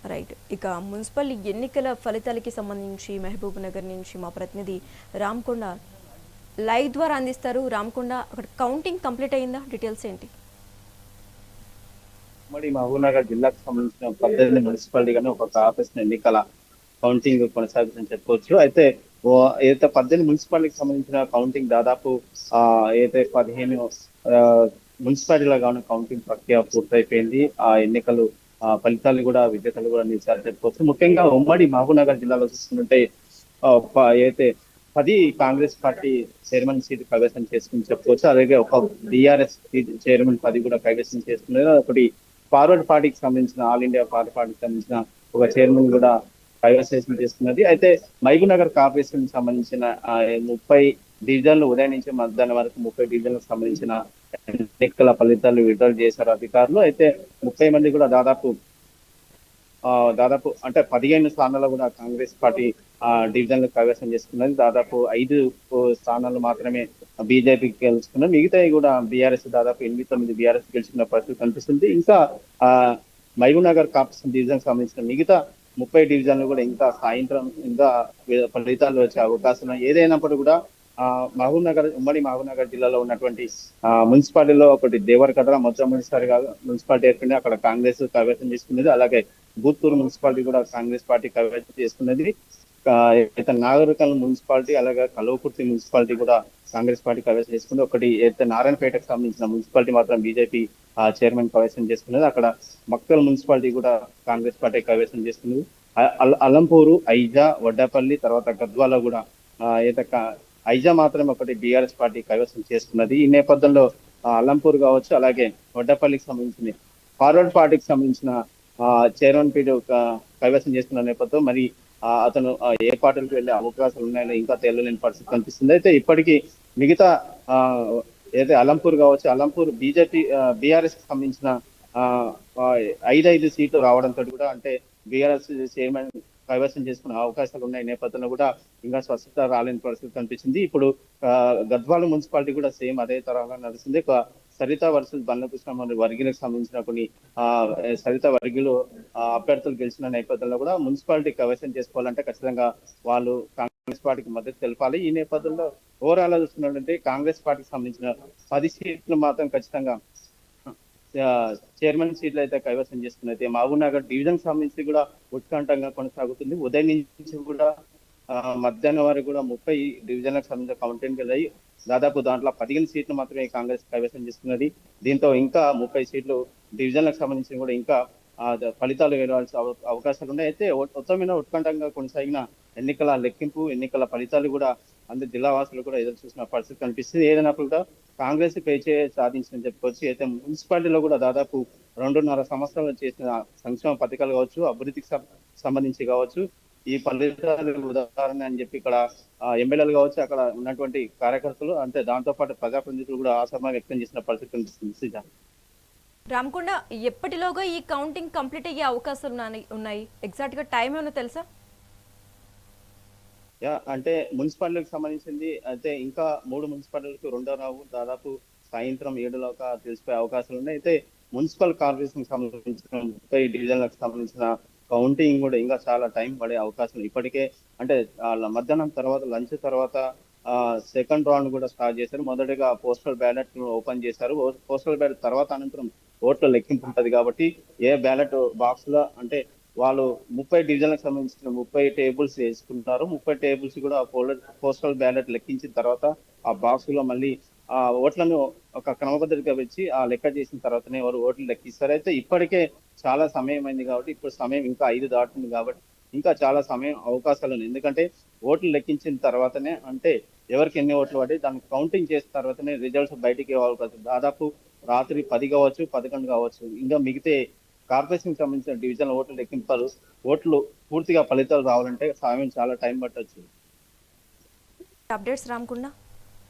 Right. ఇక municipal ఎన్నికల ఫలితాలకి సంబంధించి మహబూబ్ నగర్ నుంచి మా ప్రతినిధి రామకొండ లైవ్ ద్వారా అందిస్తారు. రామకొండ, అక్కడ కౌంటింగ్ కంప్లీట్ అయిందా? డీటెయిల్స్ ఏంటి? ఉమ్మడి మహబూబ్నగర్ జిల్లాకు సంబంధించిన 18 మున్సిపాలిటీ గానీ ఒక కార్పొరేషన్ ఎన్నికల కౌంటింగ్ కొనసాగుతుందని చెప్పుకోవచ్చు. అయితే ఏదైతే 18 మున్సిపాలిటీకి సంబంధించిన కౌంటింగ్ దాదాపు ఏదైతే 15 ఆ, మున్సిపాలిటీల గాను కౌంటింగ్ ప్రక్రియ పూర్తయిపోయింది. ఆ ఎన్నికలు ఫలితాలు కూడా విజేతలు కూడా నిలిచారని చెప్పుకోవచ్చు. ముఖ్యంగా ఉమ్మడి మహబూబ్నగర్ జిల్లాలో చూసుకుంటే ఏదైతే 10 కాంగ్రెస్ పార్టీ చైర్మన్ సీట్ కైవసం చేసుకుని చెప్పుకోవచ్చు. అలాగే ఒక బీఆర్ఎస్ చైర్మన్ 10 కూడా కైవసం చేసుకున్నారు. ఒకటి ఫార్వర్డ్ పార్టీకి సంబంధించిన ఆల్ ఇండియా ఫార్వర్డ్ పార్టీకి సంబంధించిన ఒక చైర్మన్ కూడా కైవసం చేసుకున్నది. అయితే మహబూబ్ నగర్ కార్పొరేషన్ సంబంధించిన 30 డివిజన్లు ఉదయం నుంచి మధ్యాహ్నం వరకు 30 డివిజన్లకు సంబంధించిన ఎన్నికల ఫలితాలు విడుదల చేశారు అధికారులు. అయితే 30 మంది కూడా దాదాపు అంటే 15 స్థానాల్లో కూడా కాంగ్రెస్ పార్టీ డివిజన్లు కైవసం చేసుకున్నది. దాదాపు 5 స్థానాలు మాత్రమే బీజేపీకి గెలుచుకున్నది. మిగతావి కూడా బీఆర్ఎస్ దాదాపు 8-9 బీఆర్ఎస్ గెలుచుకున్న పరిస్థితి కనిపిస్తుంది. ఇంకా ఆ మహబూబ్ నగర్ కార్పొరేషన్ డివిజన్ సంబంధించిన మిగతా 30 డివిజన్లు కూడా ఇంకా సాయంత్రం ఇంకా ఫలితాలు వచ్చే అవకాశం ఉన్నాయి. ఏదైనప్పుడు కూడా ఉమ్మడి మహబూబ్ నగర్ జిల్లాలో ఉన్నటువంటి మున్సిపాలిటీలో ఒకటి దేవరకద్ర మొట్టమొదటిసారిగా మున్సిపాలిటీ ఏర్పడింది. అక్కడ కాంగ్రెస్ కైవసం చేసుకున్నది. అలాగే బూత్తూరు మున్సిపాలిటీ కూడా కాంగ్రెస్ పార్టీ కైవసం చేసుకున్నది. అయితే నాగరికల్ మున్సిపాలిటీ అలాగే కల్వకుర్తి మున్సిపాలిటీ కూడా కాంగ్రెస్ పార్టీ కైవసం చేసుకుంది. ఒకటి అయితే నారాయణపేటకు సంబంధించిన మున్సిపాలిటీ మాత్రం బీజేపీ చైర్మన్ కైవసం చేసుకున్నది. అక్కడ మక్తల్ మున్సిపాలిటీ కూడా కాంగ్రెస్ పార్టీ కైవసం చేసుకున్నది. అలంపూరు, ఐజా, వడ్డాపల్లి, తర్వాత గద్వాల కూడా అయితే ఐజా మాత్రం ఒకటి బీఆర్ఎస్ పార్టీ కైవసం చేసుకున్నది. ఈ నేపథ్యంలో అలంపూర్ కావచ్చు, అలాగే వడ్డపల్లికి సంబంధించిన ఫార్వర్డ్ పార్టీకి సంబంధించిన చైర్మన్ పీఠ కైవసం చేసుకున్న నేపథ్యంలో మరి అతను ఏ పార్టీలకు వెళ్ళే అవకాశాలు ఉన్నాయో ఇంకా తేలలేని పరిస్థితి కనిపిస్తుంది. అయితే ఇప్పటికీ మిగతా ఏదైతే అలంపూర్ కావచ్చు, అలంపూర్ బీజేపీ బీఆర్ఎస్ కి సంబంధించిన 5 సీట్లు రావడంతో కూడా అంటే బీఆర్ఎస్ చైర్మన్ కైవసం చేసుకునే అవకాశాలు ఉన్నాయి నేపథ్యంలో కూడా ఇంకా స్వచ్ఛత రాలేని పరిస్థితి కనిపించింది. ఇప్పుడు గద్వాల మున్సిపాలిటీ కూడా సేమ్ అదే తరహాగా నడుస్తుంది. సరిత వర్సెస్ బండ్లకృష్ణ వర్గీలకు సంబంధించిన కొన్ని సరిత వర్గీలు అభ్యర్థులు గెలిచిన నేపథ్యంలో కూడా మున్సిపాలిటీ కైవసం చేసుకోవాలంటే ఖచ్చితంగా వాళ్ళు కాంగ్రెస్ పార్టీకి మద్దతు తెలపాలి. ఈ నేపథ్యంలో ఓవరాల్ చూస్తున్నట్లయితే కాంగ్రెస్ పార్టీకి సంబంధించిన 10 సీట్లు మాత్రం ఖచ్చితంగా చైర్మన్ సీట్లు అయితే కైవసం చేసుకున్నైతే మహబూబ్ నగర్ డివిజన్ సంబంధించి కూడా ఉత్కంఠంగా కొనసాగుతుంది. ఉదయం నుంచి కూడా మధ్యాహ్నం వరకు కూడా 30 డివిజన్లకు సంబంధించిన కౌంటింగ్ వెళ్ళాయి. దాదాపు దాంట్లో 15 సీట్లు మాత్రమే కాంగ్రెస్ కైవసం చేసుకున్నది. దీంతో ఇంకా 30 సీట్లు డివిజన్లకు సంబంధించి కూడా ఇంకా ఫలితాలు వెలవాల్సిన అవకాశాలు ఉన్నాయి. అయితే మొత్తం మీద ఉత్కంఠంగా కొనసాగిన ఎన్నికల లెక్కింపు, ఎన్నికల ఫలితాలు కూడా అందరు జిల్లా వాసులు కూడా ఎదురు చూసిన పరిస్థితి కనిపిస్తుంది. ఏదైనప్పుడు కూడా కాంగ్రెస్ పేచే సాధించిందని చెప్పుకోవచ్చు. అయితే మున్సిపాలిటీలో కూడా దాదాపు 2.5 సంవత్సరాలు చేసిన సంక్షేమ పథకాలు కావచ్చు, అభివృద్ధికి సంబంధించి కావచ్చు, ఈ ఫలితాలు ఉదాహరణ అని చెప్పి ఇక్కడ ఎమ్మెల్యేలు కావచ్చు, అక్కడ ఉన్నటువంటి కార్యకర్తలు అంటే దాంతో పాటు ప్రజాప్రతినిధులు కూడా ఆశాభావం వ్యక్తం చేసిన పరిస్థితి కనిపిస్తుంది. రామకొండ, ఎప్పటిలోగా ఈ కౌంటింగ్ కంప్లీట్ అయ్యే అవకాశాలు ఉన్నాయి? ఎగ్జాక్ట్ గా టైం ఏమైనా తెలుసా? అంటే మున్సిపాలిటీకి సంబంధించింది అయితే ఇంకా 3 మున్సిపాలిటీలకు 2వ రావు దాదాపు సాయంత్రం 7లోగా తెలిసిపోయే అవకాశాలు ఉన్నాయి. అయితే మున్సిపల్ కార్పొరేషన్ సంబంధించిన 30 డివిజన్లకు సంబంధించిన కౌంటింగ్ కూడా ఇంకా చాలా టైం పడే అవకాశం ఇప్పటికే అంటే మధ్యాహ్నం తర్వాత లంచ్ తర్వాత సెకండ్ రౌండ్ కూడా స్టార్ట్ చేశారు. మొదటిగా పోస్టల్ బ్యాలెట్ ఓపెన్ చేశారు. పోస్టల్ బ్యాలెట్ తర్వాత అనంతరం ఓట్ల లెక్కింపు ఉంటుంది కాబట్టి ఏ బ్యాలెట్ బాక్స్ లో అంటే వాళ్ళు 30 డివిజన్లకు సంబంధించిన 30 టేబుల్స్ వేసుకుంటారు. 30 టేబుల్స్ కూడా పోస్టల్ బ్యాలెట్ లెక్కించిన తర్వాత ఆ బాక్స్ లో మళ్ళీ ఆ ఓట్లను ఒక క్రమపద్ధతిగా వచ్చి ఆ లెక్క చేసిన తర్వాతనే వారు ఓట్లు లెక్కిస్తారు. అయితే ఇప్పటికే చాలా సమయం అయింది కాబట్టి ఇప్పుడు సమయం ఇంకా 5 దాటుతుంది కాబట్టి ఇంకా చాలా సమయం అవకాశాలు ఉన్నాయి. ఎందుకంటే ఓట్లు లెక్కించిన తర్వాతనే అంటే ఎవరికి ఎన్ని ఓట్లు పడి దాన్ని కౌంటింగ్ చేసిన తర్వాతనే రిజల్ట్స్ బయటికి అవకాశం దాదాపు రాత్రి 10 కావచ్చు, 11 కావచ్చు. ఇంకా మిగితే కార్పొరేషన్ సంబంధించిన డివిజన్ ఓట్లు లెక్కింపారు. ఓట్లు పూర్తిగా ఫలితాలు రావాలంటే సమయం చాలా టైం పట్టొచ్చు. అప్డేట్స్ రామకుండా.